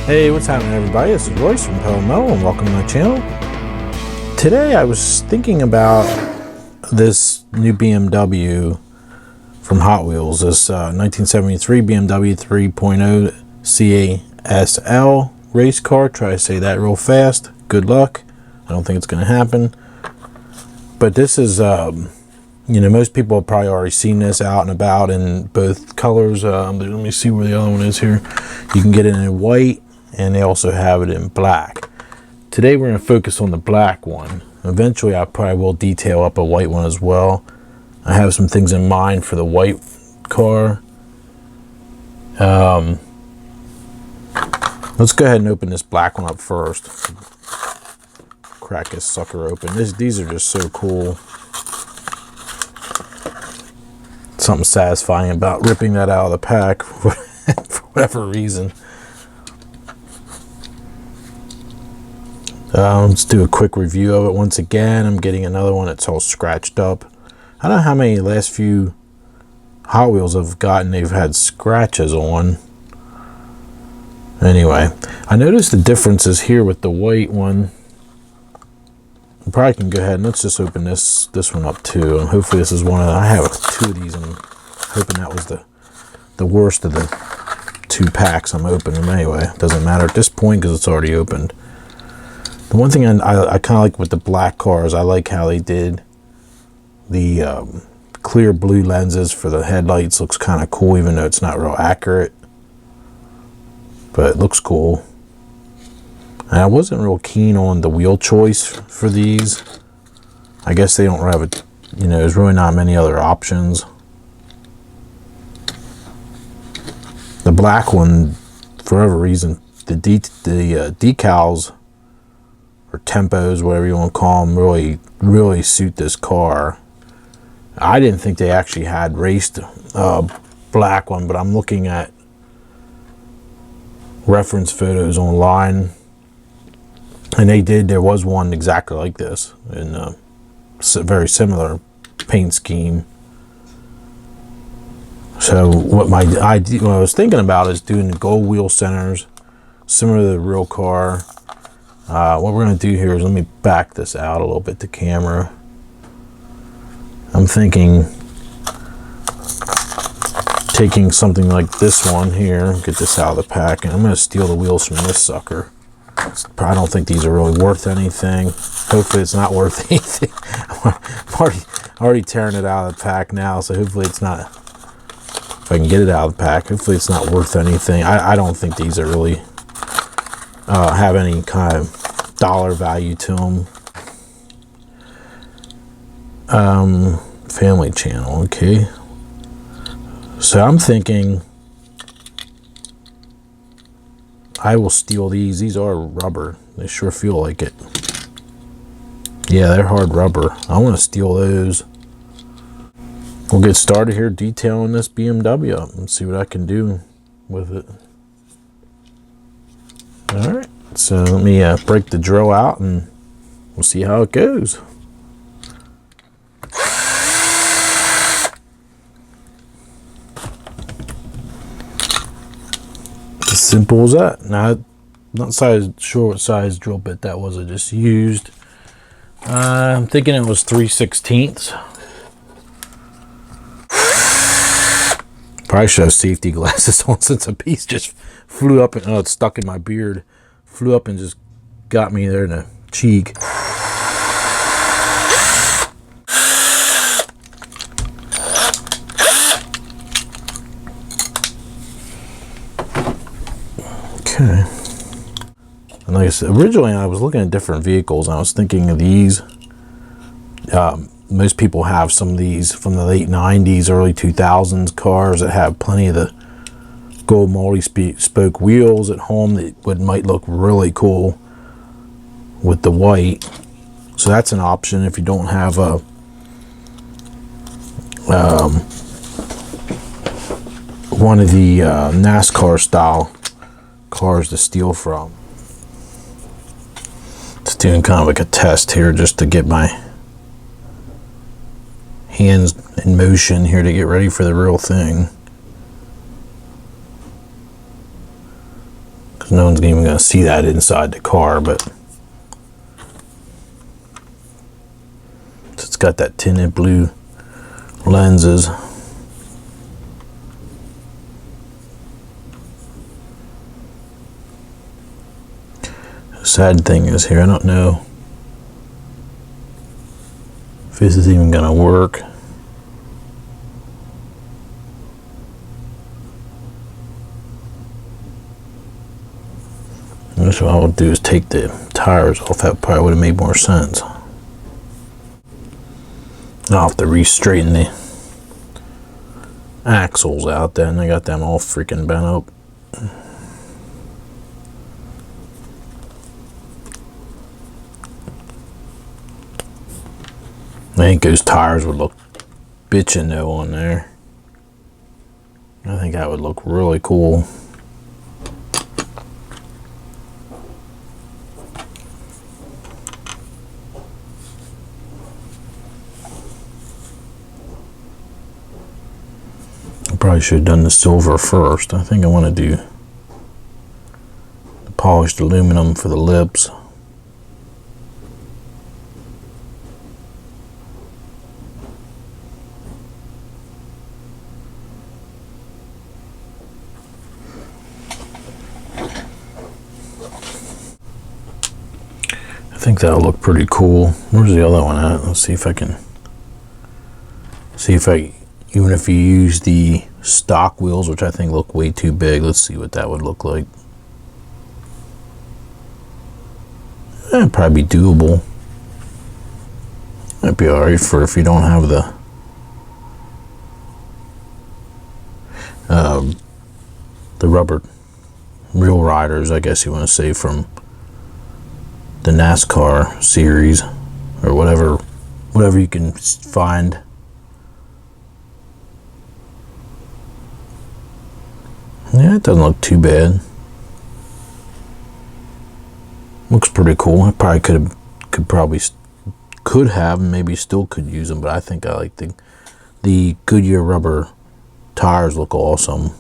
Hey, what's happening everybody? This is Royce from Pelmo and welcome to my channel. Today I was thinking about this new BMW from Hot Wheels, this 1973 BMW 3.0 CSL race car. Try to say that real fast. Good luck. I don't think it's going to happen. But this is, most people have probably already seen this out and about in both colors. Let me see where the other one is here. You can get it in white, and they also have it in black. Today we're going to focus on the black one. Eventually I probably will detail up a white one as well. I have some things in mind for the white car. Let's go ahead and open this black one up first. Crack this sucker open. These are just so cool. Something satisfying about ripping that out of the pack for whatever reason. Let's do a quick review of it once again. I'm getting another one that's all scratched up. I don't know how many last few Hot Wheels I've gotten they've had scratches on. Anyway, I noticed the differences here with the white one. I probably can go ahead and let's just open this one up too. And hopefully this is one of I have two of these. I'm hoping that was the worst of the two packs I'm opening. Anyway, it doesn't matter at this point because it's already opened. The one thing I kind of like with the black cars, I like how they did the clear blue lenses for the headlights. Looks kind of cool, even though it's not real accurate. But it looks cool. And I wasn't real keen on the wheel choice for these. I guess they don't have it, there's really not many other options. The black one, for whatever reason, the decals, or tempos, whatever you want to call them, really suit this car. I didn't think they actually had raced black one, but I'm looking at reference photos online, and they did. There was one exactly like this in a very similar paint scheme. So what I was thinking about is doing the gold wheel centers, similar to the real car. What we're going to do here is, let me back this out a little bit, the camera. I'm thinking taking something like this one here, get this out of the pack, and I'm going to steal the wheels from this sucker. I don't think these are really worth anything. Hopefully it's not worth anything. I'm already tearing it out of the pack now, so hopefully it's not, if I can get it out of the pack, hopefully it's not worth anything. I don't think these are really have any kind of dollar value to them. Family channel, okay. So I'm thinking I will steal these. These are rubber. They sure feel like it. Yeah, they're hard rubber. I want to steal those. We'll get started here detailing this BMW up and see what I can do with it. Alright, so let me break the drill out and we'll see how it goes. As simple as that. Now, I'm not sure what size drill bit that was I just used. I'm thinking it was 3/16. Probably should have safety glasses on since a piece just flew up and it's stuck in my beard. Flew up and just got me there in the cheek. Okay. And like I said, originally I was looking at different vehicles and I was thinking of these. Most people have some of these from the late 90s, early 2000s cars that have plenty of the gold multi-spoke wheels at home that might look really cool with the white. So that's an option if you don't have a one of the NASCAR style cars to steal from. Just doing kind of like a test here just to get my hands in motion here to get ready for the real thing. because no one's even going to see that inside the car, but it's got that tinted blue lenses. The sad thing is here, I don't know if this is even going to work. That's what I would do, is take the tires off. That probably would have made more sense. I'll have to re-straighten the axles out then. I got them all freaking bent up. I think those tires would look bitchin' though on there. I think that would look really cool. I probably should have done the silver first. I think I want to do the polished aluminum for the lips. I think that'll look pretty cool. Where's the other one at? Let's see if I can see if I, even if you use the stock wheels, which I think look way too big, let's see what that would look like. That'd probably be doable. That'd be alright for if you don't have the rubber real riders, I guess you want to say, from the NASCAR series or whatever you can find. Yeah, it doesn't look too bad. Looks pretty cool. I probably could have and maybe still could use them, but I think I like the Goodyear rubber tires. Look awesome.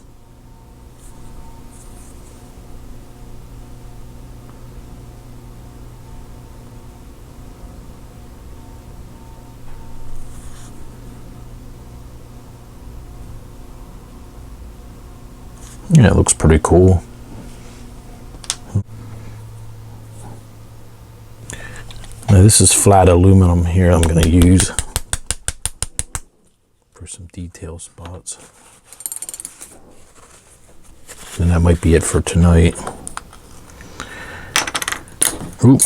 Yeah, it looks pretty cool. Now this is flat aluminum here I'm going to use for some detail spots. And that might be it for tonight. Oop.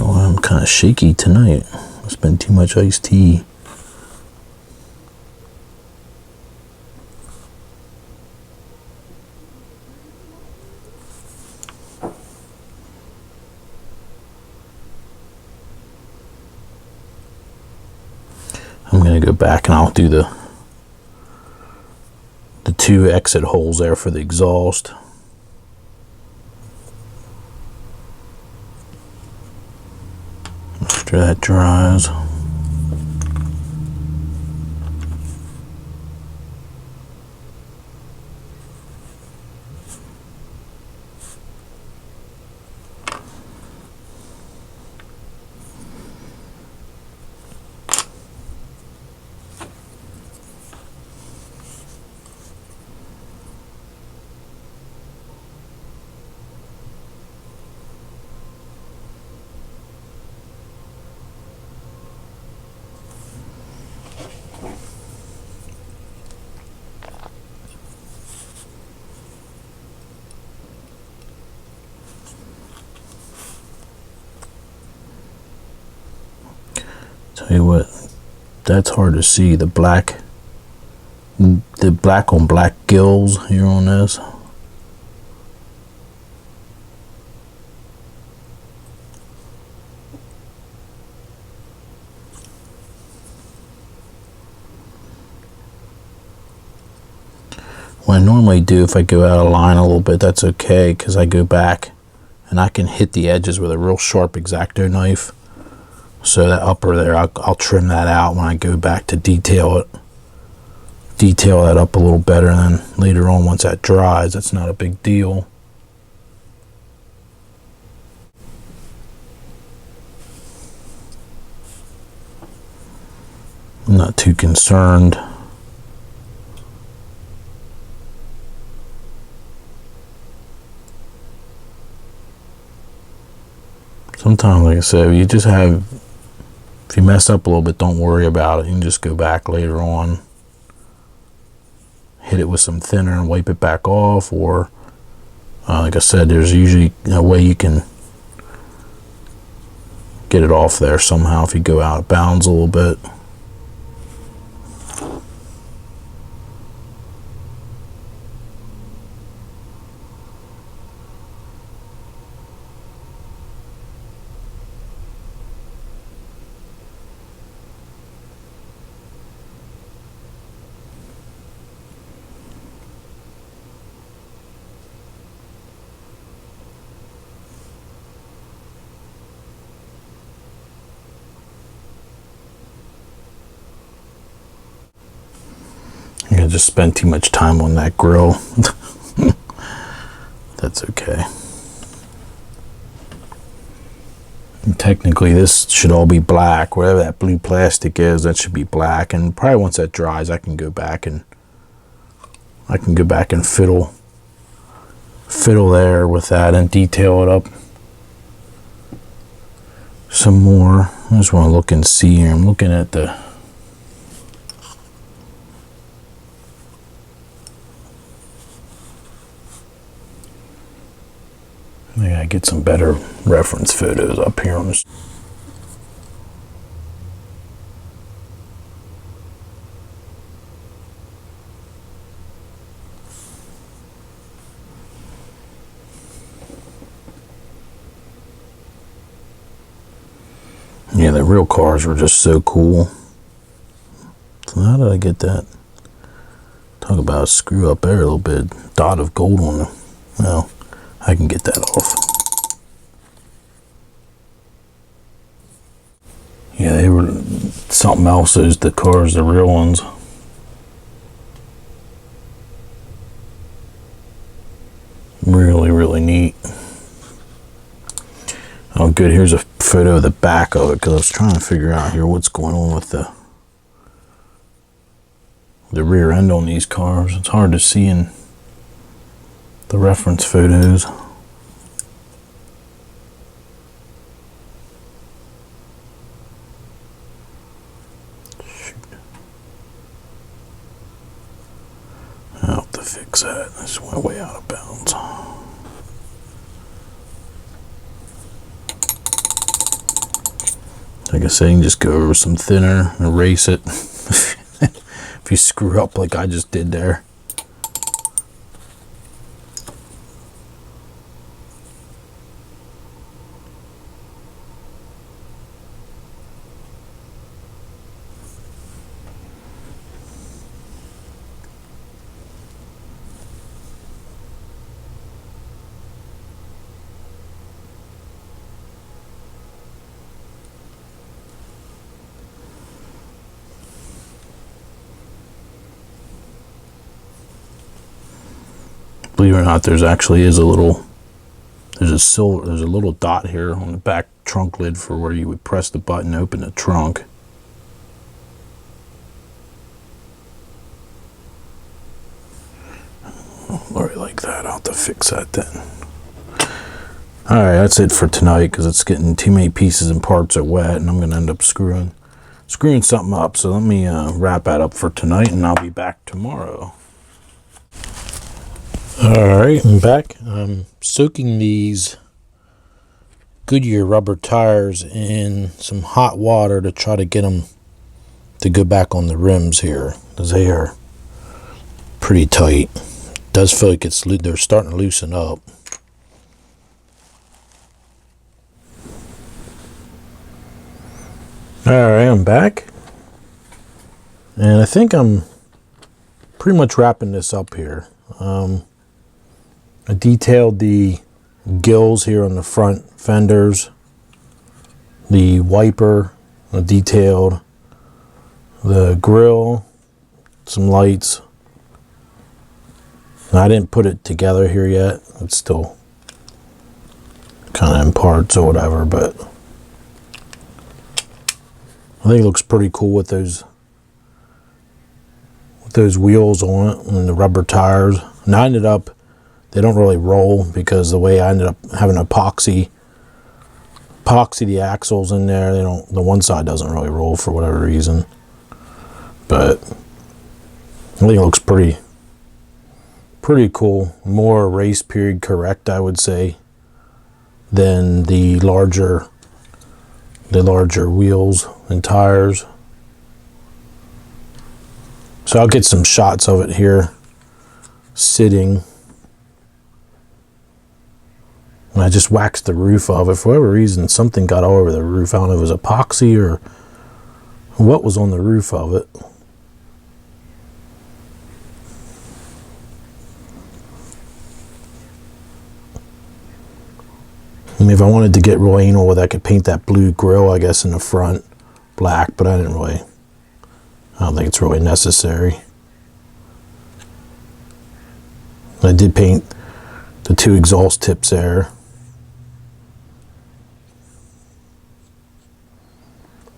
I'm kind of shaky tonight. It's been too much iced tea. I'm going to go back and I'll do the two exit holes there for the exhaust. After that dries. Tell you what, that's hard to see. The black the black on black gills here on this. What I normally do, if I go out of line a little bit, that's okay, because I go back and I can hit the edges with a real sharp X-Acto knife. So that upper there, I'll trim that out when I go back to detail it. Detail that up a little better, and then later on, once that dries, that's not a big deal. I'm not too concerned. Sometimes, like I said, if you mess up a little bit, don't worry about it. You can just go back later on, hit it with some thinner and wipe it back off, or like I said, there's usually a way you can get it off there somehow if you go out of bounds a little bit. I just spent too much time on that grill. That's okay. And technically, this should all be black. Whatever that blue plastic is, that should be black. And probably once that dries, I can go back and fiddle there with that and detail it up some more. I just want to look and see here. I'm looking at the I gotta get some better reference photos up here on this. Yeah, the real cars were just so cool. So how did I get that? Talk about a screw up there, a little bit dot of gold on them. Well, I can get that off. Yeah, they were something else. Those the cars, the real ones. Really, really neat. Oh, good. Here's a photo of the back of it, because I was trying to figure out here what's going on with the rear end on these cars. It's hard to see in the reference photos. Shoot. I'll have to fix that. I just went way out of bounds. Like I say, you can just go over some thinner, erase it. If you screw up like I just did there. Believe it or not, there's a little dot here on the back trunk lid for where you would press the button to open the trunk. Alright, like that. I'll have to fix that then. Alright, that's it for tonight, because it's getting too many pieces and parts are wet, and I'm going to end up screwing something up. So let me wrap that up for tonight, and I'll be back tomorrow. Alright, I'm back. I'm soaking these Goodyear rubber tires in some hot water to try to get them to go back on the rims here, because they are pretty tight. It does feel like they're starting to loosen up. Alright, I'm back. And I think I'm pretty much wrapping this up here. I detailed the gills here on the front fenders, the wiper, I detailed the grill, some lights. I didn't put it together here yet. It's still kind of in parts or whatever, but I think it looks pretty cool with those wheels on it and the rubber tires. And I ended up, they don't really roll because the way I ended up having epoxy the axles in there, the one side doesn't really roll for whatever reason. But I think it looks pretty cool. More race period correct, I would say, than the larger wheels and tires. So I'll get some shots of it here sitting. And I just waxed the roof of it. For whatever reason, something got all over the roof. I don't know if it was epoxy or what was on the roof of it. I mean, if I wanted to get real anal with it, I could paint that blue grill, I guess, in the front black, but I don't think it's really necessary. I did paint the two exhaust tips there.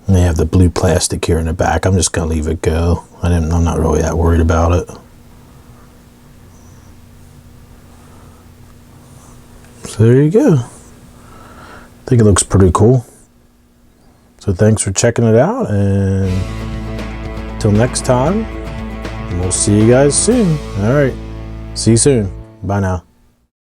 And they have the blue plastic here in the back. I'm just gonna leave it go. I'm not really that worried about it. So there you go. I think it looks pretty cool. So thanks for checking it out, and until next time, we'll see you guys soon. All right, see you soon. Bye now.